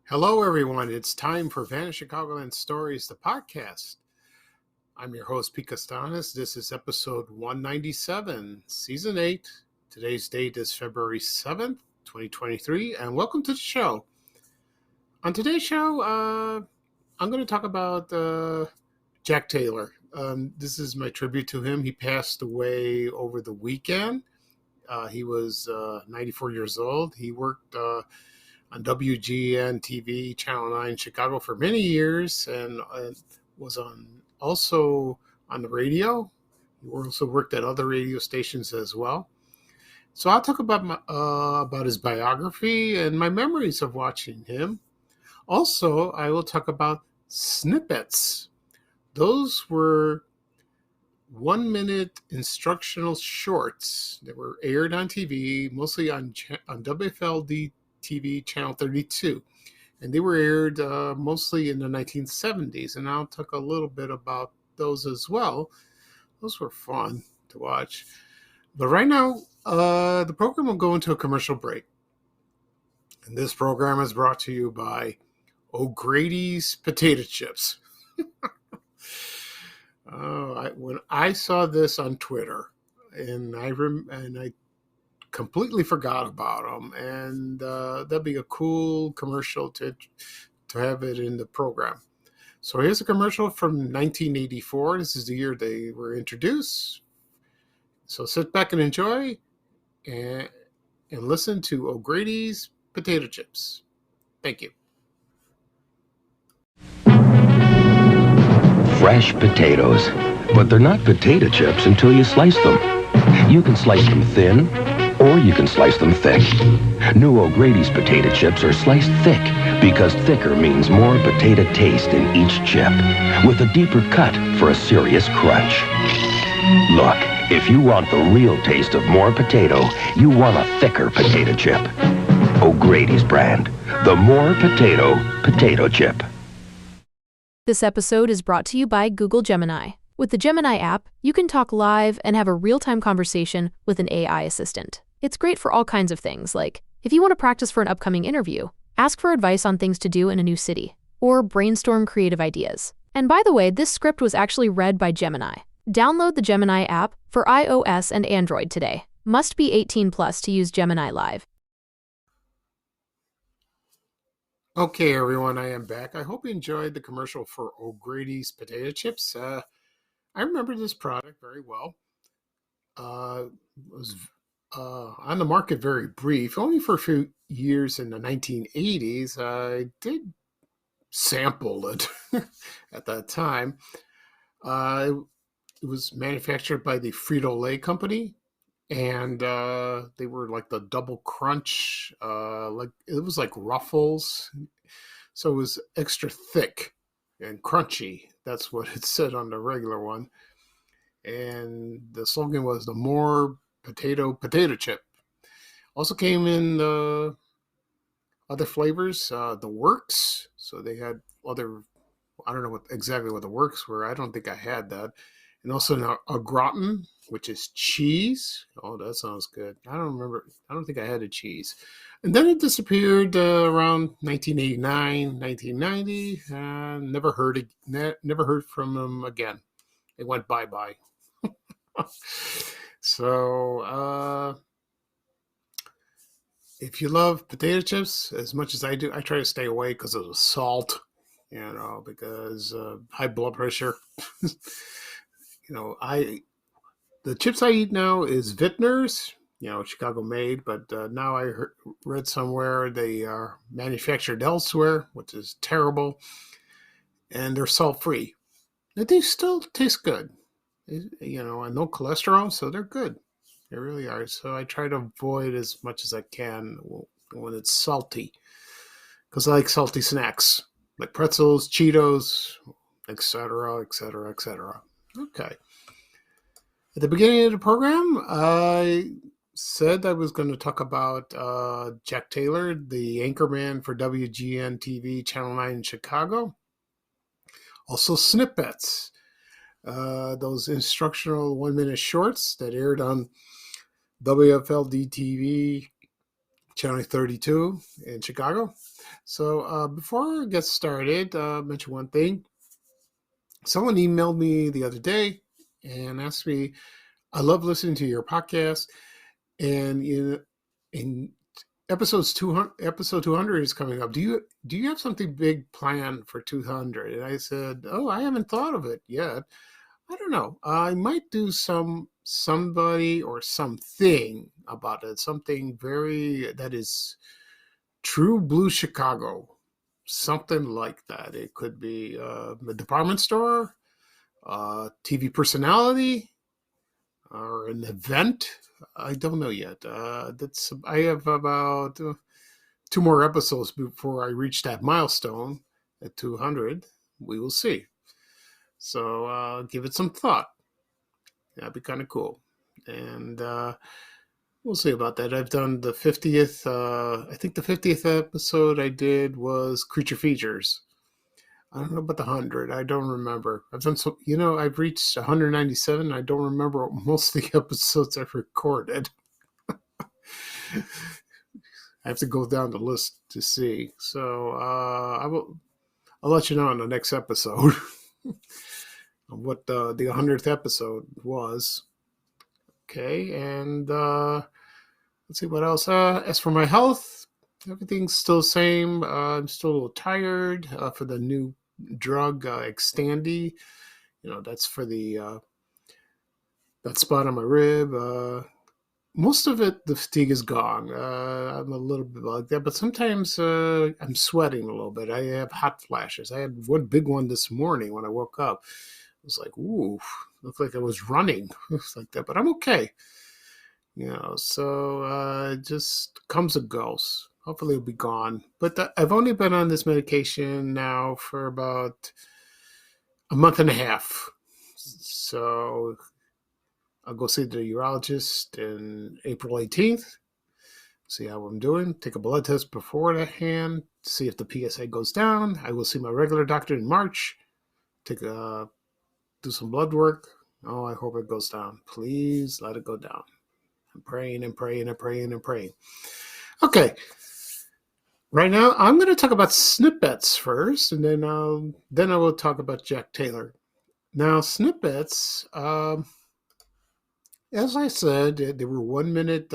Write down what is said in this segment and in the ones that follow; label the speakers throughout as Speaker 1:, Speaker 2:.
Speaker 1: Hello, everyone. It's time for Vanished Chicagoland Stories, the podcast. I'm your host, Pete Costanis. This is episode 197, season 8. Today's date is February 7th, 2023, and welcome to the show. On today's show, I'm going to talk about Jack Taylor. This is my tribute to him. He passed away over the weekend. He was 94 years old. He worked on WGN-TV, Channel 9, Chicago for many years, and was also on the radio. He also worked at other radio stations as well. So I'll talk about his biography and my memories of watching him. Also, I will talk about snippets. Those were 1-minute instructional shorts that were aired on TV, mostly on WFLD TV channel 32, and they were aired mostly in the 1970s, and I'll talk a little bit about those as well. Those were fun to watch. But right now, the program will go into a commercial break, and this program is brought to you by O'Grady's Potato Chips. When I saw this on Twitter, and I completely forgot about them, and that'd be a cool commercial to have it in the program. So here's a commercial from 1984. This is the year they were introduced. So sit back and enjoy and listen to O'Grady's Potato Chips. Thank you.
Speaker 2: Fresh potatoes, but they're not potato chips until you slice them. You can slice them thin, or you can slice them thick. New O'Grady's potato chips are sliced thick because thicker means more potato taste in each chip, with a deeper cut for a serious crunch. Look, if you want the real taste of more potato, you want a thicker potato chip. O'Grady's brand, the more potato chip.
Speaker 3: This episode is brought to you by Google Gemini. With the Gemini app, you can talk live and have a real-time conversation with an AI assistant. It's great for all kinds of things, like if you want to practice for an upcoming interview, ask for advice on things to do in a new city, or brainstorm creative ideas. And by the way, this script was actually read by Gemini. Download the Gemini app for iOS and Android today. Must be 18 plus to use Gemini Live.
Speaker 1: Okay, everyone, I am back. I hope you enjoyed the commercial for O'Grady's Potato Chips. I remember this product very well. It was on the market very brief, only for a few years in the 1980s. I did sample it at that time. It was manufactured by the Frito-Lay company, and they were like the double crunch, like it was like Ruffles, so it was extra thick and crunchy. That's what it said on the regular one, and the slogan was the more potato chip. Also came in the other flavors, the Works. So they had other, I don't know exactly what the Works were. I don't think I had that. And also a gratin, which is cheese. Oh, that sounds good. I don't remember. I don't think I had a cheese. And then it disappeared around 1989, 1990. Never heard from them again. It went bye-bye. So, if you love potato chips as much as I do, I try to stay away because of the salt, because high blood pressure. The chips I eat now is Vintners, Chicago made, but now I read somewhere they are manufactured elsewhere, which is terrible, and they're salt-free. But they still taste good, and no cholesterol, so they're good. They really are. So I try to avoid as much as I can when it's salty, because I like salty snacks like pretzels, Cheetos, etc., etc., etc. Okay. At the beginning of the program, I said I was going to talk about Jack Taylor, the anchorman for WGN-TV Channel 9 in Chicago. Also, snippets, those instructional 1-minute shorts that aired on WFLD-TV Channel 32 in Chicago. So before I get started, mention one thing. Someone emailed me the other day and asked me, I love listening to your podcast, and in episode 200 is coming up. Do you have something big planned for 200? And I said, oh, I haven't thought of it yet. I don't know. I might do somebody or something about it. Something that is true blue Chicago. Something like that. It could be a department store, TV personality, or an event. I don't know yet. I have about 2 more episodes before I reach that milestone at 200. We will see. So give it some thought. That'd be kind of cool. And we'll see about that. I've done the 50th. I think the 50th episode I did was Creature Features. I don't know about the 100. I don't remember. I've done so. I've reached 197. I don't remember most of the episodes I've recorded. I have to go down the list to see. So I'll let you know in the next episode what the 100th episode was. Okay, and let's see what else. As for my health, everything's still the same. I'm still a little tired for the new drug, Xtandi. That's for the that spot on my rib. Most of it, the fatigue is gone. I'm a little bit like that, but sometimes I'm sweating a little bit. I have hot flashes. I had one big one this morning when I woke up. It was like, ooh, looked like I was running. It was like that, but I'm okay. So it just comes and goes. Hopefully it'll be gone. But I've only been on this medication now for about a month and a half. So I'll go see the urologist in April 18th, see how I'm doing, take a blood test beforehand, see if the PSA goes down. I will see my regular doctor in March, do some blood work. Oh, I hope it goes down. Please let it go down. I'm praying and praying and praying and praying. Okay. Right now, I'm going to talk about snippets first, and then I will talk about Jack Taylor. Now, snippets, as I said, they were 1-minute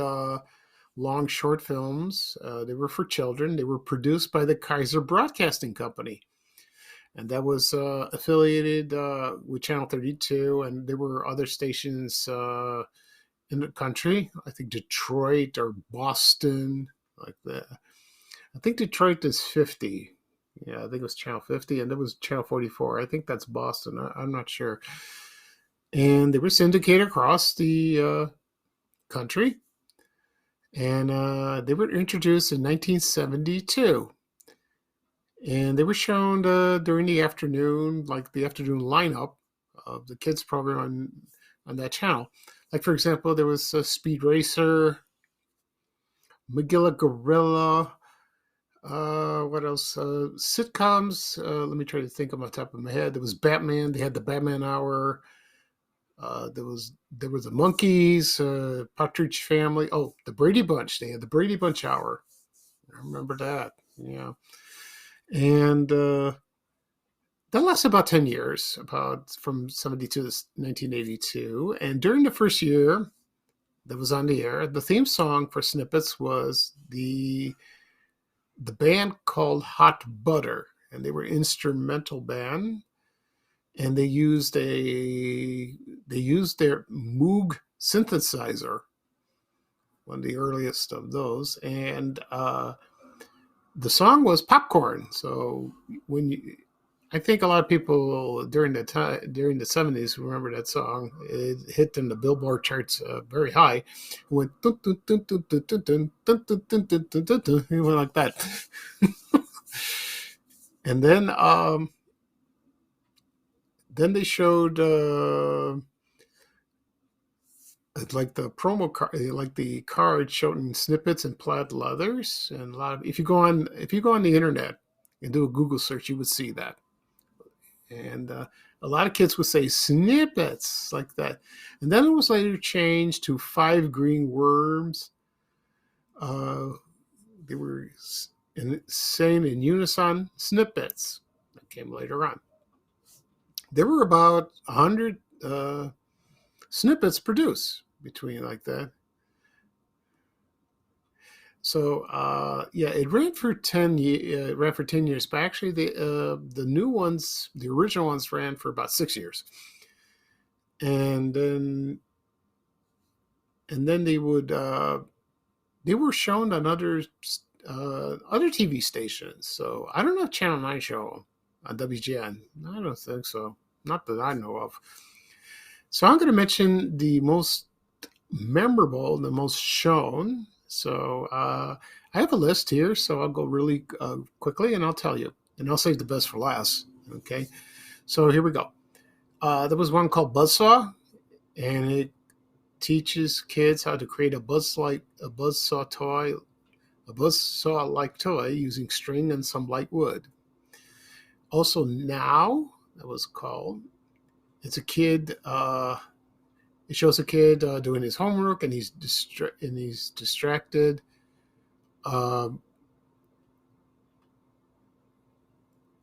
Speaker 1: long short films. They were for children. They were produced by the Kaiser Broadcasting Company, and that was affiliated with Channel 32, and there were other stations in the country. I think Detroit or Boston, like that. I think Detroit is 50. Yeah, I think it was Channel 50, and there was Channel 44. I think that's Boston. I'm not sure. And they were syndicated across the country. And they were introduced in 1972. And they were shown during the afternoon, like the afternoon lineup of the kids program on that channel. Like, for example, there was Speed Racer, Magilla Gorilla. What else? Sitcoms. Let me try to think on the top of my head. There was Batman. They had the Batman Hour. There was the Monkees, Partridge Family. Oh, the Brady Bunch. They had the Brady Bunch Hour. I remember that. Yeah. And that lasted about 10 years, about from 72 to 1982. And during the first year that was on the air, the theme song for Snippets was the band called Hot Butter, and they were an instrumental band, and they used their Moog synthesizer, one of the earliest of those, and the song was Popcorn. So I think a lot of people during the 70s remember that song. It hit in the Billboard charts very high. It went dun, dun, dun, dun, dun, dun, dun, dun, dun, dun, dun, dun, dun, dun. It went like that. And then they showed like the promo card, like the card showing snippets in plaid leathers, and a lot of if you go on the internet and do a Google search, you would see that. And a lot of kids would say snippets like that. And then it was later changed to 5 green worms. They were saying in unison snippets. That came later on. There were about 100 snippets produced between like that. So it ran for 10 years. Ran for 10 years, but actually the new ones, the original ones, ran for about 6 years, and then they were shown on other TV stations. So I don't know if Channel 9 show on WGN. I don't think so. Not that I know of. So I'm going to mention the most memorable, the most shown. So I have a list here, so I'll go really quickly and I'll tell you. And I'll save the best for last. Okay. So here we go. There was one called Buzzsaw, and it teaches kids how to create a buzzsaw like toy using string and some light wood. Also, Now, that was called. It's a kid. It shows a kid doing his homework, and he's distracted. And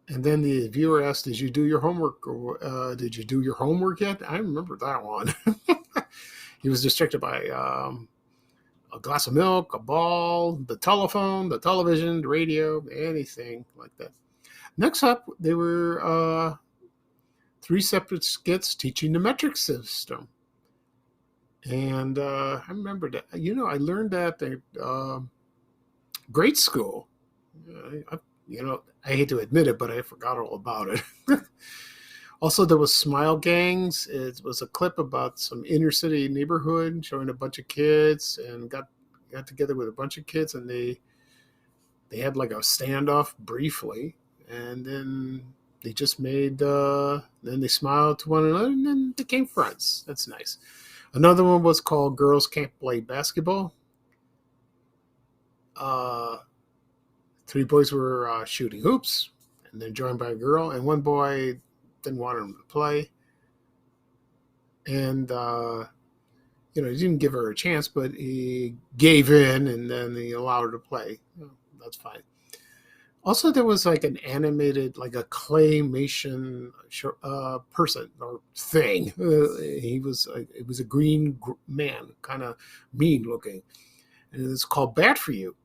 Speaker 1: then the viewer asked, "Did you do your homework? Or did you do your homework yet?" I remember that one. He was distracted by a glass of milk, a ball, the telephone, the television, the radio, anything like that. Next up, there were 3 separate skits teaching the metric system. And I remember that. I learned that at grade school. I hate to admit it, but I forgot all about it. Also, there was Smile Gangs. It was a clip about some inner city neighborhood showing a bunch of kids, and got together with a bunch of kids, and they had like a standoff briefly, and then they just made then they smiled to one another, and then became friends. That's nice. Another one was called Girls Can't Play Basketball. 3 boys were shooting hoops, and they're joined by a girl, and one boy didn't want him to play. And, he didn't give her a chance, but he gave in, and then he allowed her to play. That's fine. Also, there was like an animated, like a claymation person or thing. It was a green man, kind of mean looking, and it's called Bad for You.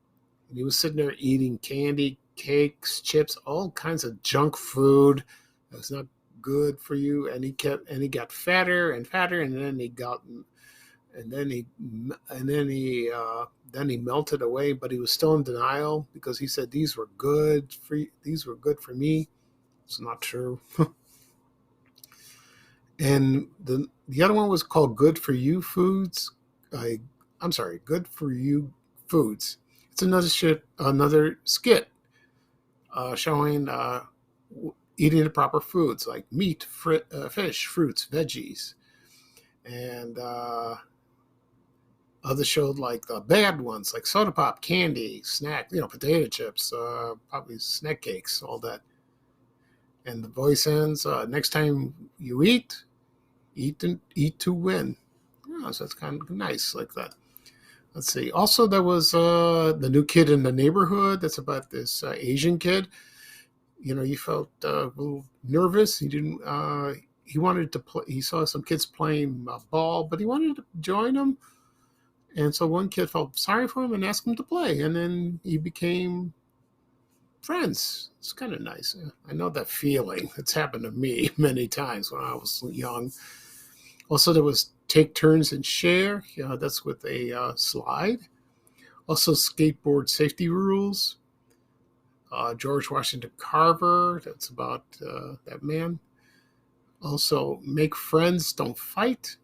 Speaker 1: And he was sitting there eating candy, cakes, chips, all kinds of junk food. It was not good for you, and he got fatter and fatter, and then he melted away, but he was still in denial because he said these were good for me. It's not true. And the other one was called Good for You Foods. Good for You Foods. It's another skit showing eating the proper foods like meat, fish, fruits, veggies, and others showed like the bad ones, like soda pop, candy, snack, potato chips, probably snack cakes, all that. And the voice ends, next time you eat to win. So that's kind of nice like that. Let's see. Also, there was the New Kid in the Neighborhood. That's about this Asian kid. He felt a little nervous. He didn't. He wanted to play. He saw some kids playing ball, but he wanted to join them. And so one kid felt sorry for him and asked him to play, and then he became friends. It's kind of nice. I know that feeling. It's happened to me many times when I was young. Also, there was Take Turns and Share. That's with a slide. Also, skateboard safety rules. George Washington Carver. That's about that man. Also, Make Friends, Don't Fight.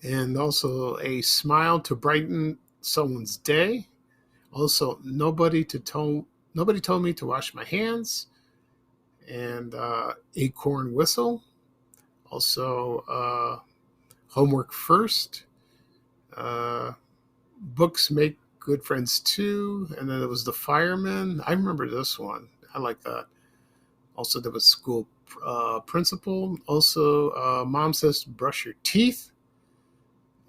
Speaker 1: And also A Smile to Brighten Someone's Day. Also, Nobody Told Me to Wash My Hands. And Acorn Whistle. Also, Homework First. Books Make Good Friends Too. And then it was The Fireman. I remember this one. I like that. Also, there was School Principal. Also, Mom Says Brush Your Teeth.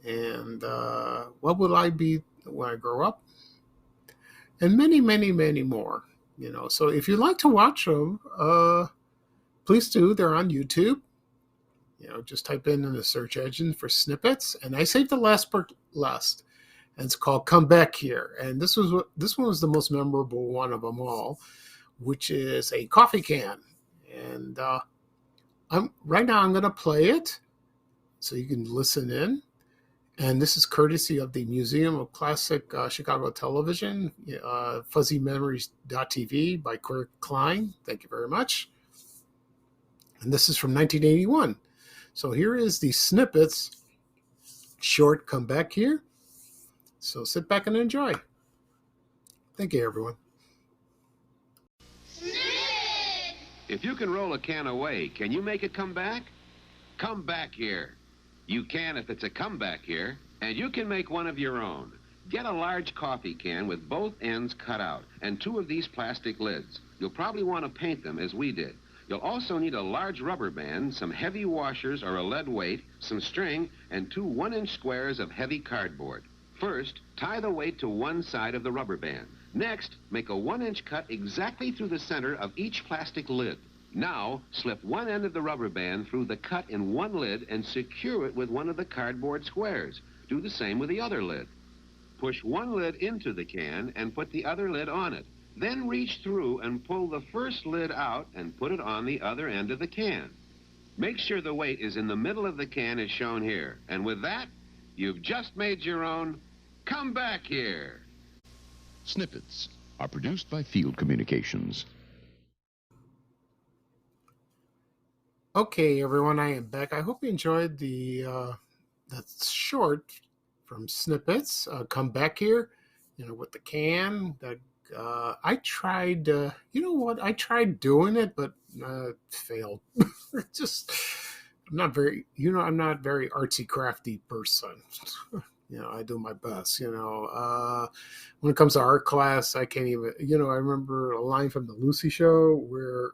Speaker 1: And What Will I Be When I Grow Up? And many, many, many more. So if you like to watch them, please do. They're on YouTube. Just type in the search engine for snippets. And I saved the last part last. And it's called Come Back Here. And this one was the most memorable one of them all, which is a coffee can. And right now I'm going to play it so you can listen in. And this is courtesy of the Museum of Classic Chicago Television, fuzzymemories.tv by Kurt Klein. Thank you very much. And this is from 1981. So here is the snippets, short Come Back Here. So sit back and enjoy. Thank you, everyone.
Speaker 4: If you can roll a can away, can you make it come back? Come back here. You can if it's a comeback here, and you can make one of your own. Get a large coffee can with both ends cut out and 2 of these plastic lids. You'll probably want to paint them as we did. You'll also need a large rubber band, some heavy washers or a lead weight, some string, and 2 1-inch squares of heavy cardboard. First, tie the weight to one side of the rubber band. Next, make a 1-inch cut exactly through the center of each plastic lid. Now, slip one end of the rubber band through the cut in one lid and secure it with one of the cardboard squares. Do the same with the other lid. Push one lid into the can and put the other lid on it. Then reach through and pull the first lid out and put it on the other end of the can. Make sure the weight is in the middle of the can as shown here. And with that, you've just made your own Come Back Here.
Speaker 5: Snippets are produced by Field Communications.
Speaker 1: Okay, everyone, I am back. I hope you enjoyed that short from Snippets. Come Back Here, with the can. That I tried. I tried doing it, but failed. I'm not very artsy crafty person. I do my best. When it comes to art class, I can't even. I remember a line from the Lucy Show where.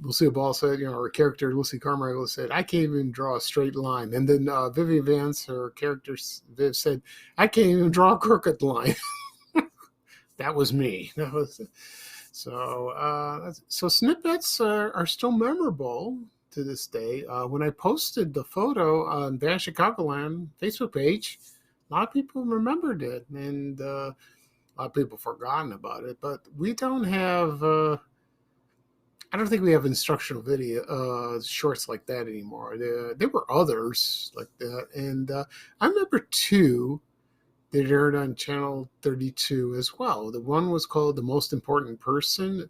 Speaker 1: Lucille Ball said, her character Lucy Carmichael said, "I can't even draw a straight line." And then Vivian Vance, her character Viv, said, "I can't even draw a crooked line." That was me. So snippets are still memorable to this day. When I posted the photo on Van Chicagoland Facebook page, a lot of people remembered it, and a lot of people forgotten about it. But we don't have. I don't think we have instructional video shorts like that anymore. There were others like that, and I remember 2 that aired on Channel 32 as well. The one was called "The Most Important Person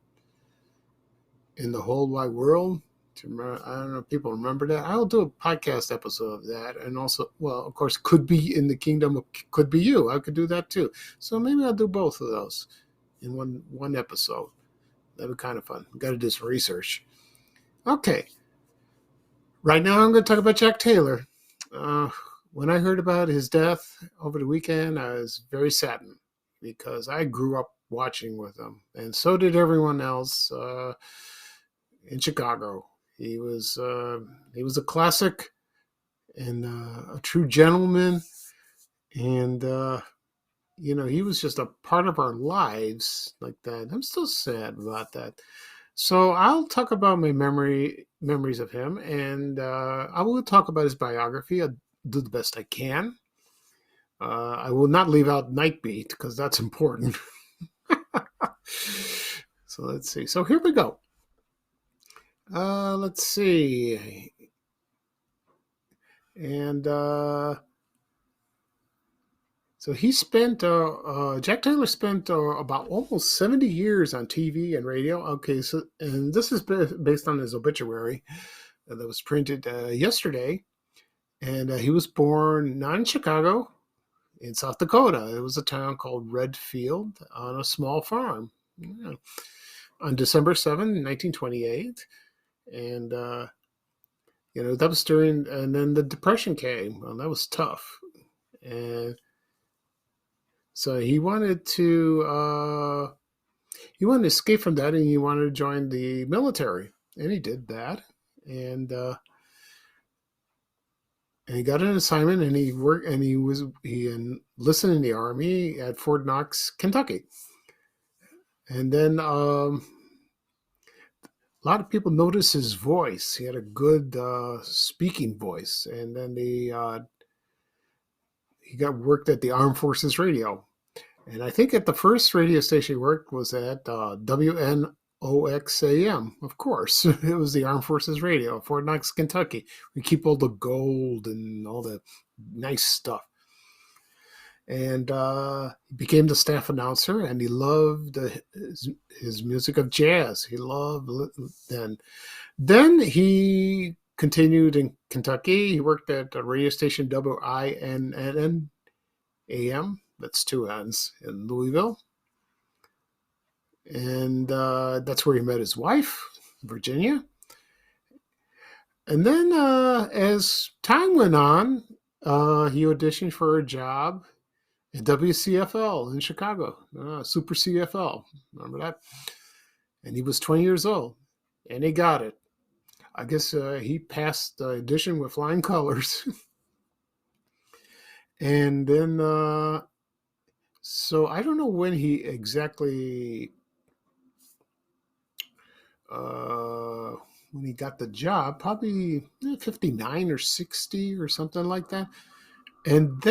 Speaker 1: in the Whole Wide World." I don't know if people remember that. I'll do a podcast episode of that, and also, well, of course, Could Be in the Kingdom of Could Be You. I could do that too. So maybe I'll do both of those in one episode. That'd be kind of fun. Got to do some research. Okay. Right now, I'm going to talk about Jack Taylor. When I heard about his death over the weekend, I was very saddened because I grew up watching with him, and so did everyone else in Chicago. He was a classic and a true gentleman, and he was just a part of our lives like that. I'm still sad about that. So I'll talk about my memories of him, and I will talk about his biography. I'll do the best I can. I will not leave out Nightbeat because that's important. So let's see. So here we go. Let's see. And So he spent, Jack Taylor spent about almost 70 years on TV and radio. Okay, so, and this is based on his obituary that was printed yesterday. And he was born not in Chicago, in South Dakota. It was a town called Redfield on a small farm. Yeah. On December 7, 1928. And, that was during, and then the Depression came. Well, that was tough. And so he wanted to escape from that, and he wanted to join the military. And he did that. And he got an assignment, and he worked, and he enlisted in the Army at Fort Knox, Kentucky. And then a lot of people noticed his voice. He had a good speaking voice. And then he got worked at the Armed Forces Radio. And I think at the first radio station he worked was at WNOXAM, of course. It was the Armed Forces Radio, Fort Knox, Kentucky. We keep all the gold and all the nice stuff. And he became the staff announcer, and he loved his music of jazz. He loved then. Then he continued in Kentucky. He worked at a radio station WINN AM. That's 2 N's, in Louisville. And that's where he met his wife, Virginia. And then as time went on, he auditioned for a job at WCFL in Chicago, Super CFL. Remember that? And he was 20 years old, and he got it. I guess he passed the audition with flying colors. And then, so I don't know when he exactly, when he got the job, probably 59 or 60 or something like that. And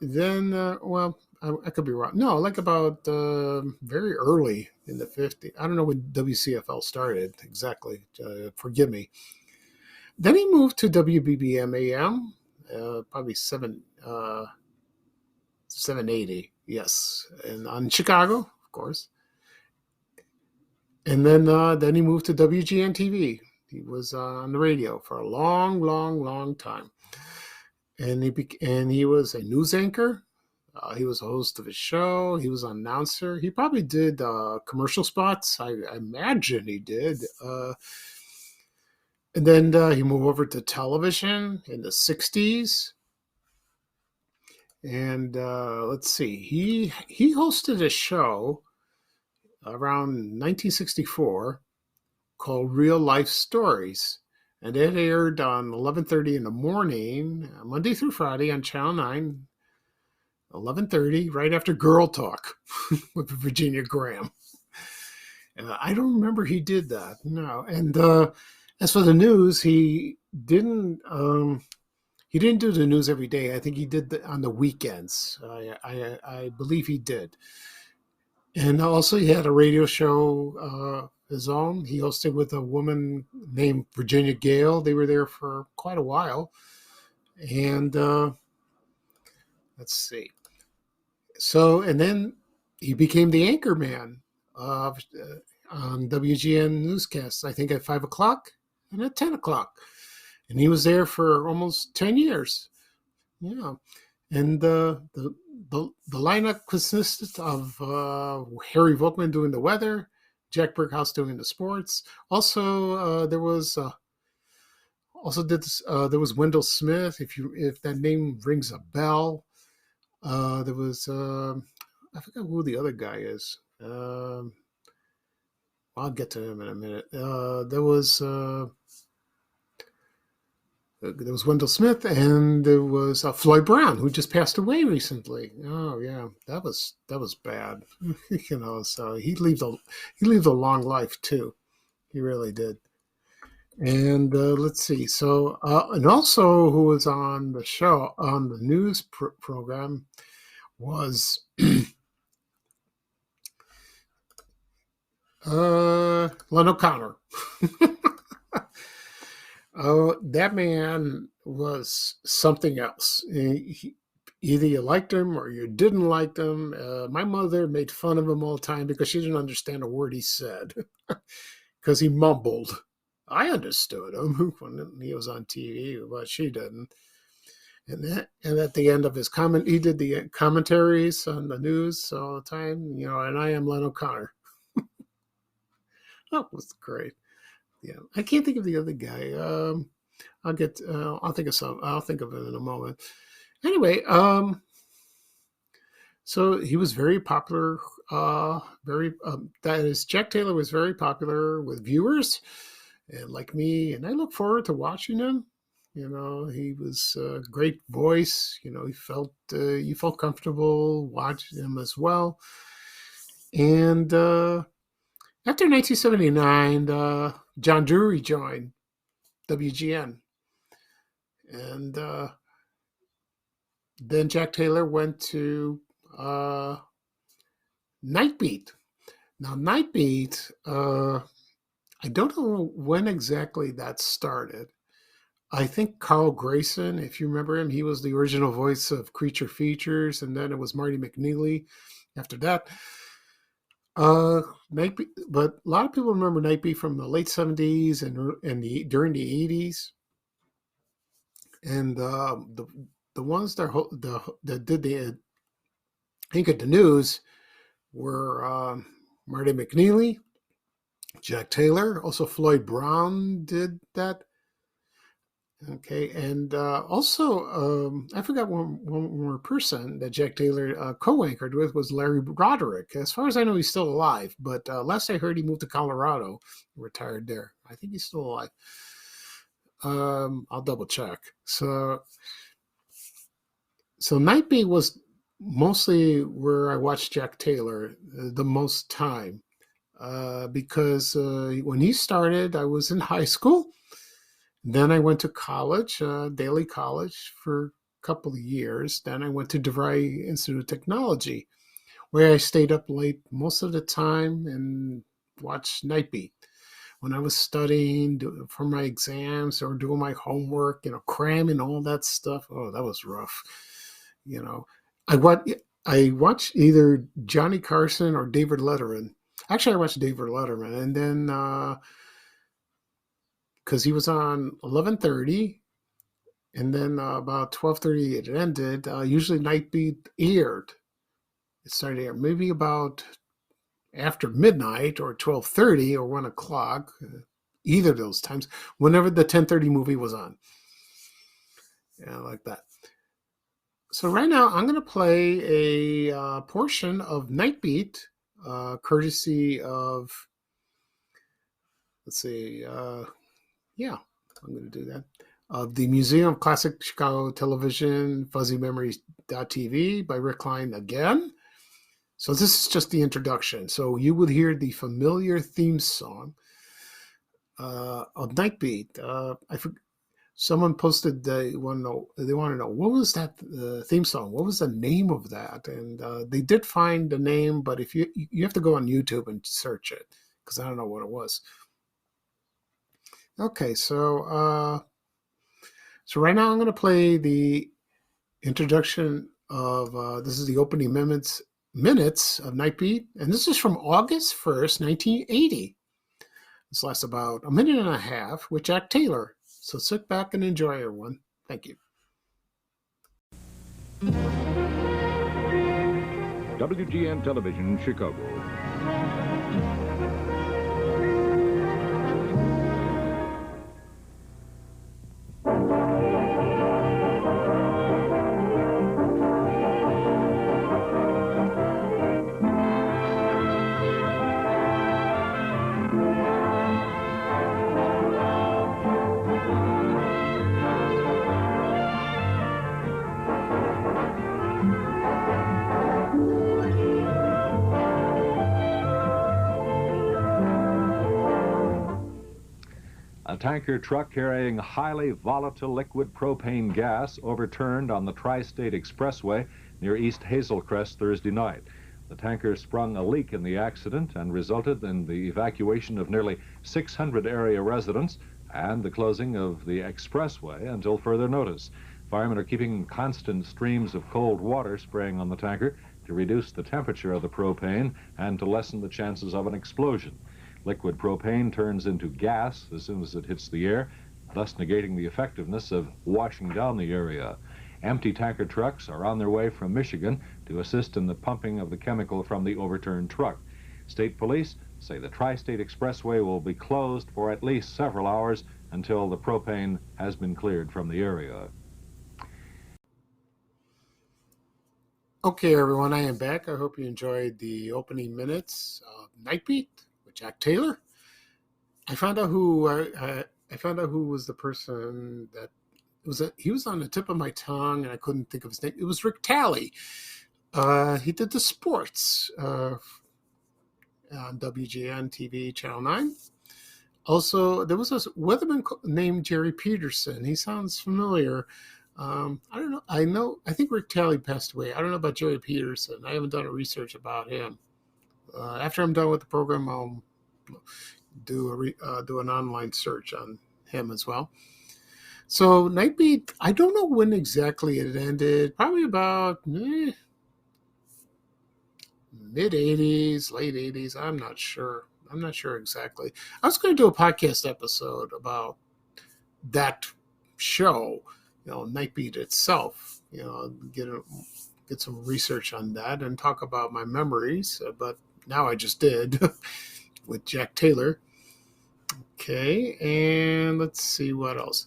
Speaker 1: then well, I could be wrong. No, like about very early in the 50s. I don't know when WCFL started exactly. Forgive me. Then he moved to WBBM AM, probably 780. Yes, and on Chicago, of course. And then he moved to WGN-TV. He was on the radio for a long, long, long time. And he was a news anchor. He was a host of a show. He was an announcer. He probably did commercial spots. I imagine he did. And then he moved over to television in the 60s. And let's see. He hosted a show around 1964 called Real Life Stories. And it aired on 11:30 in the morning, Monday through Friday on Channel 9, 11:30, right after Girl Talk with Virginia Graham. I don't remember he did that. No. And as for the news, he didn't do the news every day. I think he did on the weekends. I believe he did. And also he had a radio show his own. He hosted with a woman named Virginia Gale. They were there for quite a while. And let's see. So, and then he became the Anchorman on WGN newscasts, I think at 5 o'clock and at 10 o'clock. And he was there for almost 10 years. Yeah. And the lineup consisted of Harry Volkman doing the weather, Jack Burkhouse doing the sports. Also, there was Wendell Smith. If that name rings a bell, there was I forgot who the other guy is. I'll get to him in a minute. There was Wendell Smith, and there was Floyd Brown, who just passed away recently. Oh yeah, that was bad. So he lived a long life too. He really did. And let's see. So and also who was on the show on the news program was Len O'Connor. Oh, that man was something else. either you liked him or you didn't like him. My mother made fun of him all the time because she didn't understand a word he said because he mumbled. I understood him when he was on TV, but she didn't. And at the end of his comment, he did the commentaries on the news all the time, and I am Len O'Connor. That was great. Yeah, I can't think of the other guy. I'll think of some. I'll think of it in a moment. Anyway, so he was very popular. That is, Jack Taylor was very popular with viewers, and like me, and I look forward to watching him. He was a great voice. You felt comfortable watching him as well. And after 1979, John Drury joined WGN, and then Jack Taylor went to Nightbeat. Now, Nightbeat, I don't know when exactly that started. I think Carl Grayson, if you remember him, he was the original voice of Creature Features, and then it was Marty McNeely after that. Nightbeat, but a lot of people remember Nightbeat from the late 70s and during the 80s. And the ones that did the anchored the news were Marty McNeely, Jack Taylor, also Floyd Brown did that. Okay, and also, I forgot one more person that Jack Taylor co-anchored with was Larry Roderick. As far as I know, he's still alive, but last I heard, he moved to Colorado, retired there. I think he's still alive. I'll double check. So Nightbeat was mostly where I watched Jack Taylor the most time, because when he started, I was in high school. Then I went to college, Daly College, for a couple of years. Then I went to DeVry Institute of Technology, where I stayed up late most of the time and watched Nightbeat. When I was studying for my exams or doing my homework, cramming all that stuff, oh, that was rough. I watched either Johnny Carson or David Letterman. Actually, I watched David Letterman, and then because he was on 11:30, and then about 12:30 it ended. Usually Nightbeat aired. It started air maybe about after midnight or 12:30 or 1 o'clock, either of those times, whenever the 10:30 movie was on. Yeah, like that. So right now I'm going to play a portion of Nightbeat, courtesy of, let's see, yeah, I'm going to do that. The Museum of Classic Chicago Television, FuzzyMemories.tv by Rick Klein again. So this is just the introduction. So you would hear the familiar theme song of Nightbeat. Someone posted they want to know what was that theme song? What was the name of that? And they did find the name, but if you have to go on YouTube and search it because I don't know what it was. Okay, so right now I'm going to play the introduction of this is the opening minutes of Nightbeat, and this is from August 1st, 1980. This lasts about a minute and a half with Jack Taylor. So sit back and enjoy, everyone. Thank you.
Speaker 5: WGN Television, Chicago.
Speaker 6: A tanker truck carrying highly volatile liquid propane gas overturned on the Tri-State Expressway near East Hazelcrest Thursday night. The tanker sprung a leak in the accident and resulted in the evacuation of nearly 600 area residents and the closing of the expressway until further notice. Firemen are keeping constant streams of cold water spraying on the tanker to reduce the temperature of the propane and to lessen the chances of an explosion. Liquid propane turns into gas as soon as it hits the air, thus negating the effectiveness of washing down the area. Empty tanker trucks are on their way from Michigan to assist in the pumping of the chemical from the overturned truck. State police say the Tri-State Expressway will be closed for at least several hours until the propane has been cleared from the area.
Speaker 1: Okay, everyone, I am back. I hope you enjoyed the opening minutes of Nightbeat with Jack Taylor. I found out who was the person that he was on the tip of my tongue, and I couldn't think of his name. It was Rick Talley. He did the sports on WGN-TV, Channel 9. Also, there was a weatherman named Jerry Peterson. He sounds familiar. I don't know. I think Rick Talley passed away. I don't know about Jerry Peterson. I haven't done a research about him. After I'm done with the program, I'll do an online search on him as well. So Nightbeat, I don't know when exactly it ended. Probably about mid 80s, late 80s. I'm not sure exactly. I was going to do a podcast episode about that show, Nightbeat itself. Get some research on that and talk about my memories. But now I just did with Jack Taylor. Okay, and let's see what else.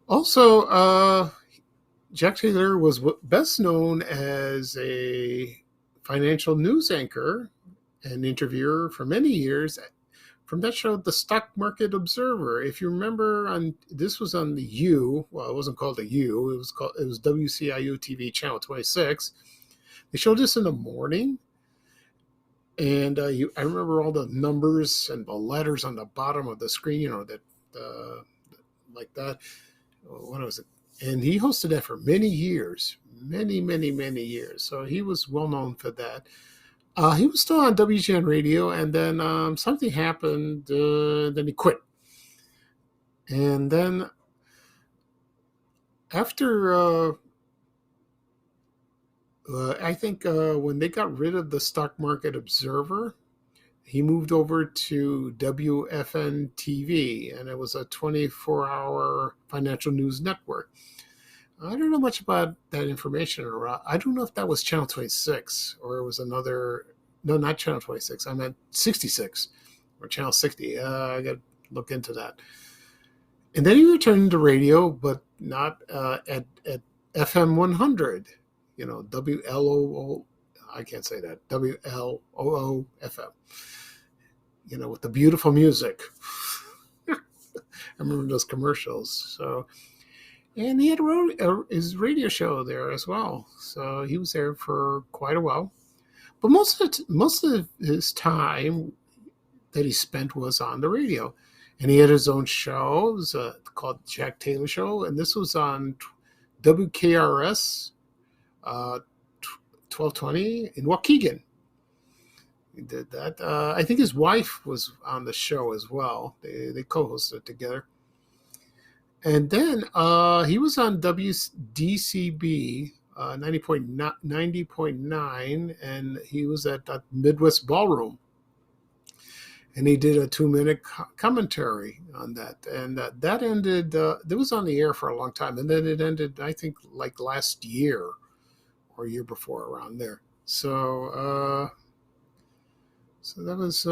Speaker 1: Also, Jack Taylor was best known as a financial news anchor and interviewer for many years from that show, The Stock Market Observer. If you remember, this was on the U. Well, it wasn't called the U. It was WCIU TV Channel 26. They showed this in the morning, and I remember all the numbers and the letters on the bottom of the screen. Like that. What was it? And he hosted that for many years, many years. So he was well known for that. He was still on WGN radio, and then something happened. Then he quit. And then after, I think when they got rid of the Stock Market Observer, he moved over to WFN-TV, and it was a 24-hour financial news network. I don't know much about that information. I don't know if that was Channel 26 or it was another. No, not Channel 26. I meant 66 or Channel 60. I got to look into that. And then he returned to radio, but not at FM 100. WLOO. I can't say that. WLOO FM. With the beautiful music. I remember those commercials. So. And he had his radio show there as well. So he was there for quite a while. But most of his time that he spent was on the radio. And he had his own show. It was called Jack Taylor Show. And this was on WKRS 1220 in Waukegan. He did that. I think his wife was on the show as well. They co-hosted together. And then he was on WDCB 90.9, and he was at that Midwest Ballroom. And he did a 2-minute commentary on that. And that ended, it was on the air for a long time. And then it ended, I think, like last year or year before, around there. So that was,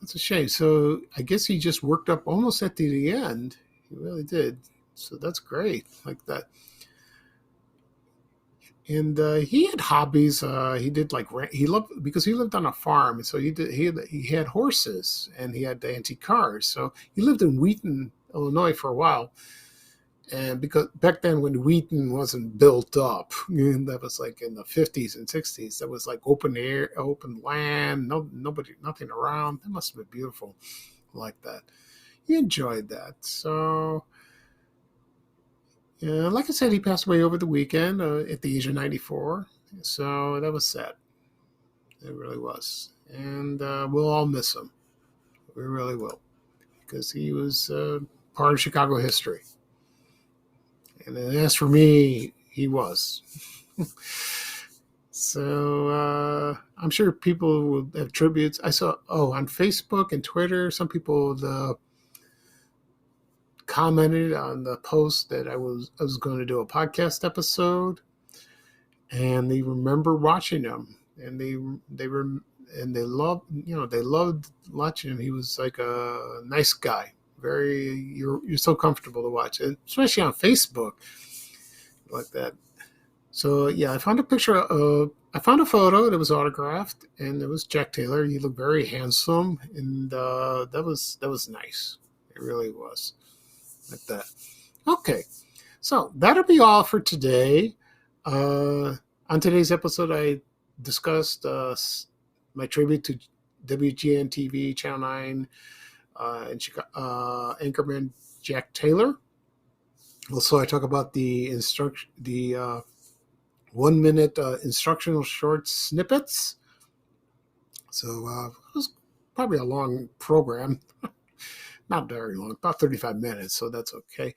Speaker 1: that's a shame. So I guess he just worked up almost at the end. He really did. So that's great, like that. And he had hobbies. He did because he lived on a farm, and so he had horses and he had antique cars. So he lived in Wheaton, Illinois, for a while. And because back then, when Wheaton wasn't built up, that was like in the 50s and 60s. That was like open air, open land, nothing around. That must have been beautiful, like that. He enjoyed that. So, yeah, like I said, he passed away over the weekend at the age of 94. So that was sad. It really was. And we'll all miss him. We really will. Because he was part of Chicago history. And then as for me, he was. So I'm sure people will have tributes. I saw, on Facebook and Twitter, some people commented on the post that I was going to do a podcast episode, and they remember watching him, and they loved watching him. He was like a nice guy. You're so comfortable to watch, and especially on Facebook like that. So yeah, I found a photo that was autographed, and it was Jack Taylor. He looked very handsome, and that was nice. It really was like that. Okay, so that'll be all for today. On today's episode, I discussed my tribute to WGN-TV, Channel 9, and Anchorman Jack Taylor. Also, I talk about the 1 minute instructional short snippets. So it was probably a long program. Not very long, about 35 minutes, so that's okay.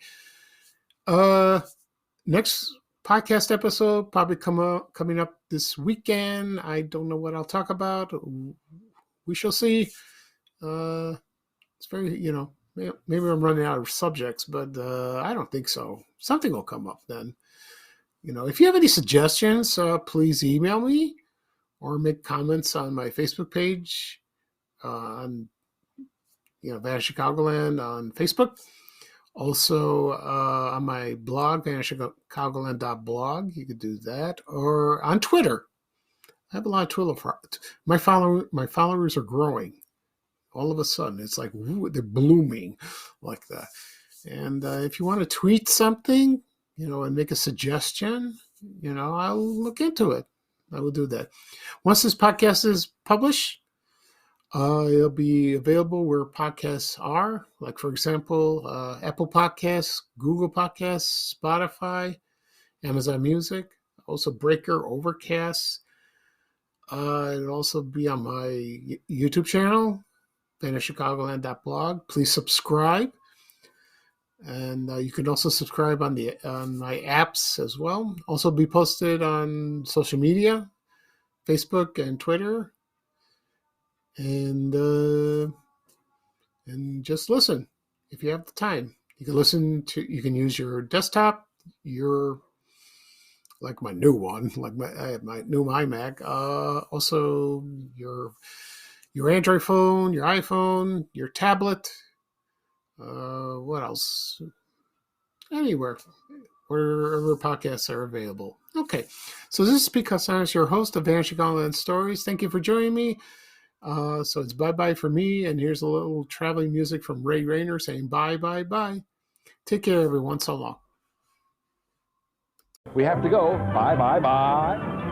Speaker 1: Next podcast episode probably coming up this weekend. I don't know what I'll talk about. We shall see. It's very, maybe I'm running out of subjects, but I don't think so. Something will come up then. If you have any suggestions, please email me or make comments on my Facebook page on Vanish Chicagoland on Facebook. Also on my blog, vanishchicagoland.blog, you could do that, or on Twitter. I have a lot of Twitter. My followers are growing. All of a sudden, it's like they're blooming like that. And if you want to tweet something, and make a suggestion, I'll look into it. I will do that. Once this podcast is published, it'll be available where podcasts are, like, for example, Apple Podcasts, Google Podcasts, Spotify, Amazon Music, also Breaker, Overcast. It'll also be on my YouTube channel, vanishchicagoland.blog. Please subscribe. And you can also subscribe on my apps as well. Also be posted on social media, Facebook and Twitter. And just listen if you have the time. You can use your desktop, like my new one, I have my new iMac. Also your Android phone, your iPhone, your tablet. What else? Anywhere, wherever podcasts are available. Okay, so this is because I'm your host of Vanishing Online Stories. Thank you for joining me. So it's bye-bye for me, and here's a little traveling music from Ray Rayner saying bye, bye, bye. Take care, everyone. So long.
Speaker 6: We have to go. Bye, bye, bye.